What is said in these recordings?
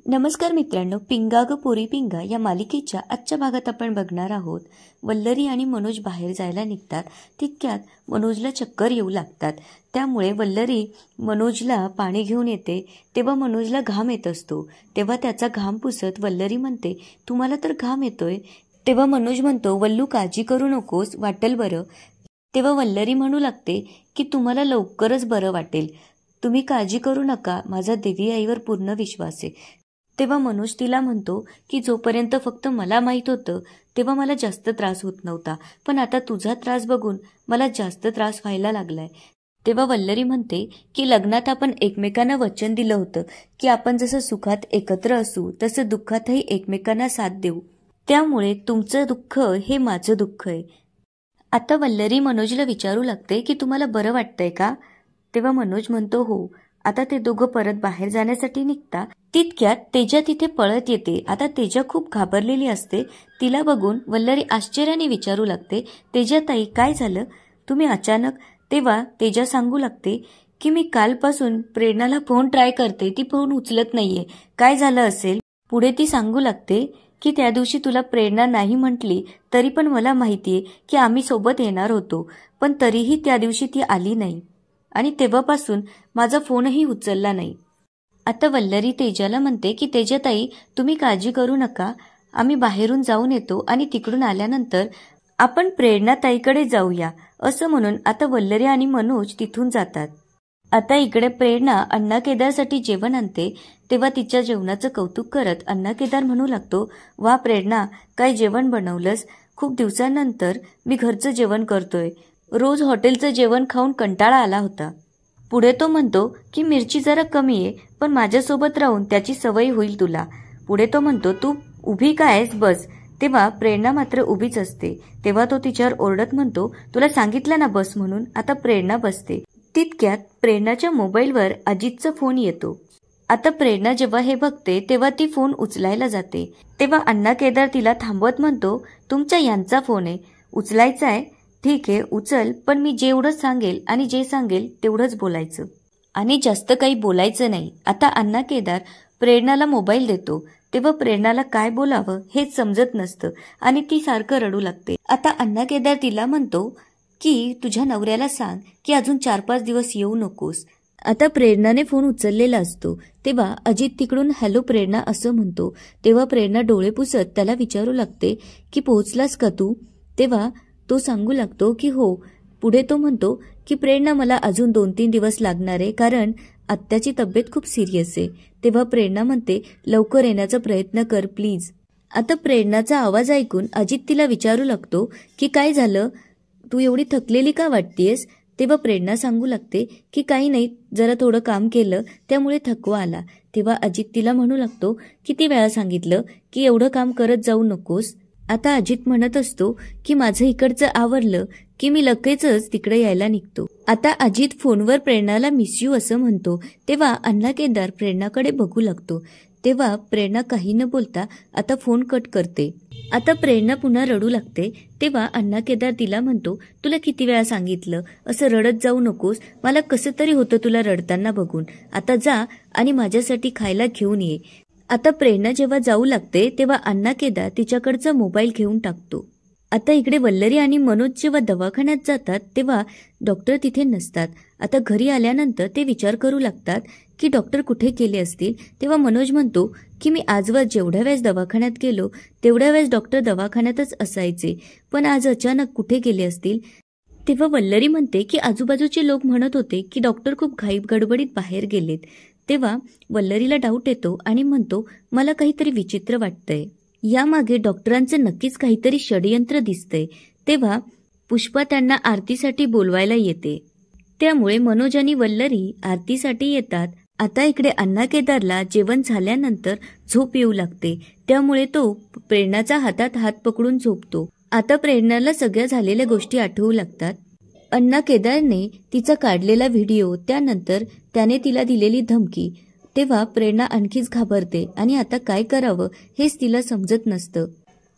नमस्कार मित्रांनो, पिंगा ग पोरी पिंगा या मालिकेच्या आजच्या भागात आपण बघणार आहोत. वल्लरी आणि मनोज बाहेर जायला निघतात. तितक्यात मनोजला चक्कर येऊ लागतात. त्यामुळे वल्लरी मनोजला पाणी घेऊन येते. तेव्हा मनोजला घाम येत असतो. तेव्हा त्याचा घाम पुसत वल्लरी म्हणते, तुम्हाला तर घाम येतोय. तेव्हा मनोज म्हणतो, वल्लू काळजी करू नकोस, वाटेल बरं. तेव्हा वल्लरी म्हणू लागते की तुम्हाला लवकरच बरं वाटेल, तुम्ही काळजी करू नका, माझा देवी आईवर पूर्ण विश्वास आहे. तेव्हा मनोज तिला म्हणतो की जोपर्यंत फक्त मला माहीत होतं तेव्हा मला जास्त त्रास होत नव्हता, पण आता तुझा त्रास बघून मला जास्त त्रास व्हायला लागलाय. तेव्हा वल्लरी म्हणते की लग्नात आपण एकमेकांना वचन दिलं होतं की आपण जसं सुखात एकत्र असू तसं दुःखातही एकमेकांना साथ देऊ, त्यामुळे तुमचं दुःख हे माझं दुःख आहे. आता वल्लरी मनोजला विचारू लागते की तुम्हाला बरं वाटतंय का. तेव्हा मनोज म्हणतो हो. आता ते दोघं परत बाहेर जाण्यासाठी निघतात. तितक्यात तेजा तिथे पळत येते. आता तेजा खूप घाबरलेली असते. तिला बघून वल्लरी आश्चर्याने विचारू लागते, तेजा ताई काय झालं, तुम्ही अचानक. तेव्हा तेजा सांगू लागते की मी कालपासून प्रेरणाला फोन ट्राय करते, ती फोन उचलत नाहीये, काय झालं असेल. पुढे ती सांगू लागते की त्या दिवशी तुला प्रेरणा नाही म्हटली तरी पण मला माहितीये की आम्ही सोबत येणार होतो, पण तरीही त्या दिवशी ती आली नाही आणि तेव्हापासून माझा फोनही उचलला नाही. आता वल्लरी तेजाला म्हणते की तेजाताई तुम्ही काळजी करू नका, आम्ही बाहेरून जाऊन येतो आणि तिकडून आल्यानंतर आपण प्रेरणाताईकडे जाऊया. असं म्हणून आता वल्लरी आणि मनोज तिथून जातात. आता इकडे प्रेरणा अण्णा केदारसाठी जेवण आणते. तेव्हा तिच्या जेवणाचं कौतुक करत अण्णा केदार म्हणू लागतो, वा प्रेरणा, काय जेवण बनवलंस, खूप दिवसांनंतर मी घरचं जेवण करतोय, रोज हॉटेलचं जेवण खाऊन कंटाळा आला होता. पुढे तो म्हणतो की मिरची जरा कमी आहे, पण माझ्यासोबत राहून त्याची सवय होईल तुला. पुढे तो म्हणतो, तू उभी कायस, बस. तेव्हा प्रेरणा मात्र उभीच असते. तेव्हा तो तिच्यावर ओरडत म्हणतो, तुला सांगितलं ना बस म्हणून. आता प्रेरणा बसते. तितक्यात प्रेरणाच्या मोबाईलवर अजितचा फोन येतो. आता प्रेरणा जेव्हा हे बघते तेव्हा ती फोन उचलायला जाते. तेव्हा अण्णा केदार तिला थांबवत म्हणतो, तुमच्या यांचा फोन आहे, उचलायचा आहे, ठीक आहे उचल, पण मी जेवढं सांगेल आणि जे सांगेल तेवढंच बोलायचं आणि जास्त काही बोलायचं नाही. आता अण्णा केदार प्रेरणाला मोबाईल देतो. तेव्हा प्रेरणाला काय बोलावं हेच समजत नसतं आणि ती सारखं रडू लागते. आता अण्णा केदार तिला म्हणतो की तुझ्या नवऱ्याला सांग की अजून 4-5 दिवस येऊ नकोस. आता प्रेरणाने फोन उचललेला असतो. तेव्हा अजित तिकडून हॅलो प्रेरणा असं म्हणतो. तेव्हा प्रेरणा डोळे पुसत त्याला विचारू लागते की पोहोचलास का तू. तेव्हा तो सांगू लागतो की हो. पुढे तो म्हणतो की प्रेरणा मला अजून 2-3 दिवस लागणार आहे, कारण आत्याची तब्येत खूप सिरियस आहे. तेव्हा प्रेरणा म्हणते, लवकर येण्याचा प्रयत्न कर प्लीज. आता प्रेरणाचा आवाज ऐकून अजित तिला विचारू लागतो की काय झालं, तू एवढी थकलेली का वाटतेस. तेव्हा प्रेरणा सांगू लागते की काही नाही, जरा थोडं काम केलं त्यामुळे थकवा आला. तेव्हा अजित तिला म्हणू लागतो, किती वेळा सांगितलं की एवढं काम करत जाऊ नकोस. आता अजित म्हणत असतो की माझं इकडचं आवरलं की मी लगेचच तिकडे यायला निघतो. आता अजित फोनवर प्रेरणाला मिस यू असं म्हणतो. तेव्हा अण्णा केदार प्रेरणाकडे बघू लागतो. तेव्हा प्रेरणा काही न बोलता आता फोन कट करते. आता प्रेरणा पुन्हा रडू लागते. तेव्हा अण्णा केदार तिला म्हणतो, तुला किती वेळा सांगितलं असं रडत जाऊ नकोस, मला कसं तरी होतं तुला रडताना बघून. आता जा आणि माझ्यासाठी खायला घेऊन ये. आता प्रेरणा जेव्हा जाऊ लागते तेव्हा अण्णा केदार तिच्याकडचा मोबाईल घेऊन टाकतो. आता इकडे वल्लरी आणि मनोज जेव्हा दवाखान्यात जातात तेव्हा डॉक्टर तिथे नसतात. आता घरी आल्यानंतर ते विचार करू लागतात की डॉक्टर कुठे गेले असतील. तेव्हा मनोज म्हणतो की मी आजवर जेवढ्या वेळेस दवाखान्यात गेलो तेवढ्या वेळेस डॉक्टर दवाखान्यातच असायचे, पण आज अचानक कुठे गेले असतील. तेव्हा वल्लरी म्हणते की आजूबाजूचे लोक म्हणत होते की डॉक्टर खूप घाई गडबडीत बाहेर गेलेत. तेव्हा वल्लरीला डाऊट येतो आणि म्हणतो, मला काहीतरी विचित्र वाटतंय, यामागे डॉक्टरांचं नक्कीच काहीतरी षडयंत्र दिसतंय. तेव्हा पुष्पा त्यांना आरतीसाठी बोलवायला येते. त्यामुळे मनोज आणि वल्लरी आरतीसाठी येतात. आता इकडे अण्णा केदारला जेवण झाल्यानंतर झोप येऊ लागते. त्यामुळे तो प्रेरणाचा हातात हात पकडून झोपतो. आता प्रेरणाला सगळ्या झालेल्या गोष्टी आठवू लागतात. अण्णा केदारने तिचा काढलेला व्हिडिओ, त्यानंतर त्याने तिला दिलेली धमकी. तेव्हा प्रेरणा आणखीच घाबरते आणि आता काय करावं हेच तिला समजत नसतं.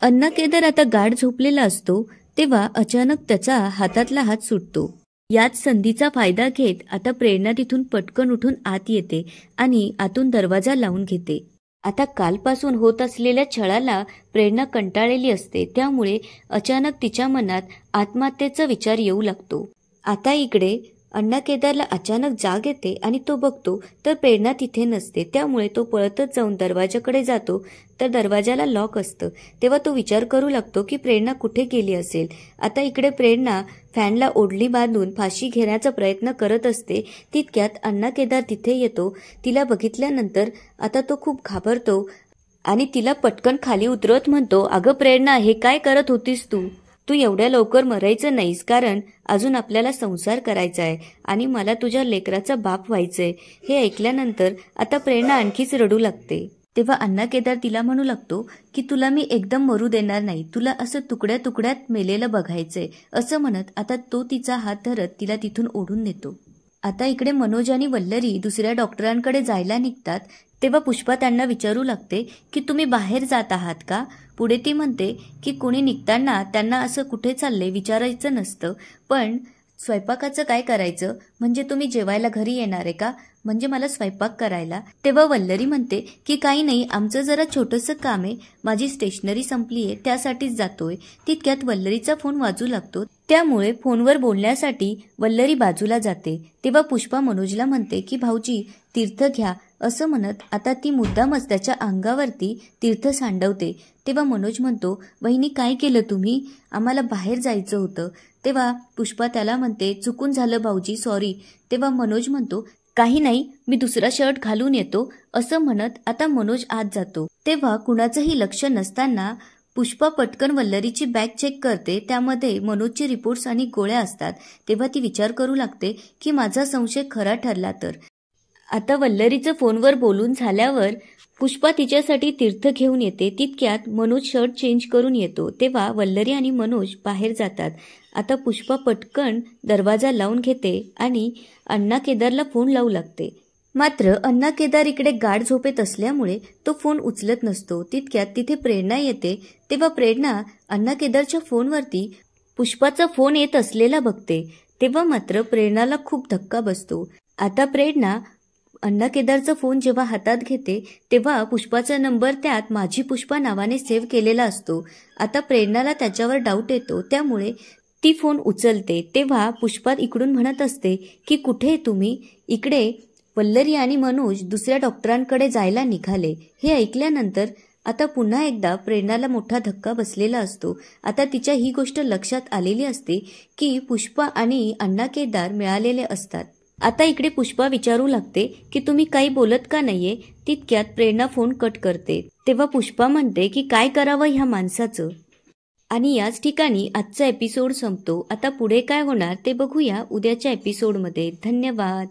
अण्णा केदार आता गाढ झोपलेला असतो. तेव्हा अचानक त्याचा हातातला हात सुटतो. याच संधीचा फायदा घेत आता प्रेरणा तिथून पटकन उठून आत येते आणि आतून दरवाजा लावून घेते. आता कालपासून होत असलेल्या छळाला प्रेरणा कंटाळलेली असते, त्यामुळे अचानक तिच्या मनात आत्महत्येचा विचार येऊ लागतो. आता इकडे अण्णा केदारला अचानक जाग येते आणि तो बघतो तर प्रेरणा तिथे नसते. त्यामुळे तो पळतच जाऊन दरवाजाकडे जातो तर दरवाजाला लॉक असतं. तेव्हा तो विचार करू लागतो की प्रेरणा कुठे गेली असेल. आता इकडे प्रेरणा फॅनला ओढणी बांधून फाशी घेण्याचा प्रयत्न करत असते. तितक्यात अण्णा केदार तिथे येतो. तिला बघितल्यानंतर आता तो खूप घाबरतो आणि तिला पटकन खाली उतरवत म्हणतो, अगं प्रेरणा, हे काय करत होतीस तू? तू एवढ्या लवकर मरायचं नाहीस, कारण अजून आपल्याला संसार करायचा आहे आणि मला तुझ्या लेकराचा बाप व्हायचंय. हे ऐकल्यानंतर आता प्रेरणा आणखीच रडू लागते. तेव्हा अण्णा केदार तिला म्हणू लागतो की तुला मी एकदम मरू देणार नाही, तुला असं तुकड्या तुकड्यात मेलेलं बघायचंय. असं म्हणत आता तो तिचा हात धरत तिला तिथून ओढून नेतो. आता इकडे मनोज आणि वल्लरी दुसऱ्या डॉक्टरांकडे जायला निघतात. तेव्हा पुष्पा त्यांना विचारू लागते की तुम्ही बाहेर जात आहात का? पुढे ती म्हणते की कोणी निघताना त्यांना असं कुठे चालले विचारायचं नसतं, पण स्वयंपाकाचं काय करायचं? म्हणजे तुम्ही जेवायला घरी येणार आहे का? म्हणजे मला स्वयंपाक करायला? तेव्हा वल्लरी म्हणते की काही नाही, आमचं जरा छोटंसं काम आहे, माझी स्टेशनरी संपली आहे, त्यासाठीच जातोय. तितक्यात वल्लरीचा फोन वाजू लागतो. त्यामुळे फोनवर बोलण्यासाठी वल्लरी बाजूला जाते. तेव्हा पुष्पा मनोजला म्हणते की भाऊजी तीर्थ घ्या. असं म्हणत आता ती मुद्दामच त्याच्या अंगावरती तीर्थ सांडवते. तेव्हा मनोज म्हणतो, वहिनी काय केलं तुम्ही? आम्हाला बाहेर जायचं होतं. तेव्हा पुष्पा त्याला म्हणते, चुकून झालं भाऊजी, सॉरी. तेव्हा मनोज म्हणतो, काही नाही, मी दुसरा शर्ट घालून येतो. असं म्हणत आता मनोज आत जातो. तेव्हा कुणाचंही लक्ष नसताना पुष्पा पटकन वल्लरीची बॅग चेक करते. त्यामध्ये मनोजचे रिपोर्ट्स आणि गोळ्या असतात. तेव्हा ती विचार करू लागते की माझा संशय खरा ठरला तर. आता वल्लरीचं फोनवर बोलून झाल्यावर पुष्पा तिच्यासाठी तीर्थ घेऊन येते. तितक्यात मनोज शर्ट चेंज करून येतो. तेव्हा वल्लरी आणि मनोज बाहेर जातात. आता पुष्पा पटकन दरवाजा लावून घेते आणि अण्णा केदारला फोन लावू लागते. मात्र अण्णा केदार इकडे गाढ झोपेत असल्यामुळे तो फोन उचलत नसतो. तितक्यात तिथे प्रेरणा येते. तेव्हा प्रेरणा अण्णा केदारच्या फोनवरती पुष्पाचा फोन येत असलेला बघते. तेव्हा मात्र प्रेरणाला खूप धक्का बसतो. आता प्रेरणा अण्णा केदारचा फोन जेव्हा हातात घेते तेव्हा पुष्पाचा नंबर त्यात माझी पुष्पा नावाने सेव्ह केलेला असतो. आता प्रेरणाला त्याच्यावर डाऊट येतो. त्यामुळे ती फोन उचलते. तेव्हा पुष्पा इकडून म्हणत असते की कुठे तुम्ही? इकडे वल्लरी आणि मनोज दुसऱ्या डॉक्टरांकडे जायला निघाले. हे ऐकल्यानंतर आता पुन्हा एकदा प्रेरणाला मोठा धक्का बसलेला असतो. आता तिच्या ही गोष्ट लक्षात आलेली असते की पुष्पा आणि अण्णा केदार मिळालेले असतात. आता इकडे पुष्पा विचारू लागते की तुम्ही काही बोलत का नाहीये? तितक्यात प्रेरणा फोन कट करते. तेव्हा पुष्पा म्हणते की काय करावं ह्या माणसाचं. आणि याच ठिकाणी आजचा एपिसोड संपतो. आता पुढे काय होणार ते बघूया उद्याच्या एपिसोडमध्ये. धन्यवाद.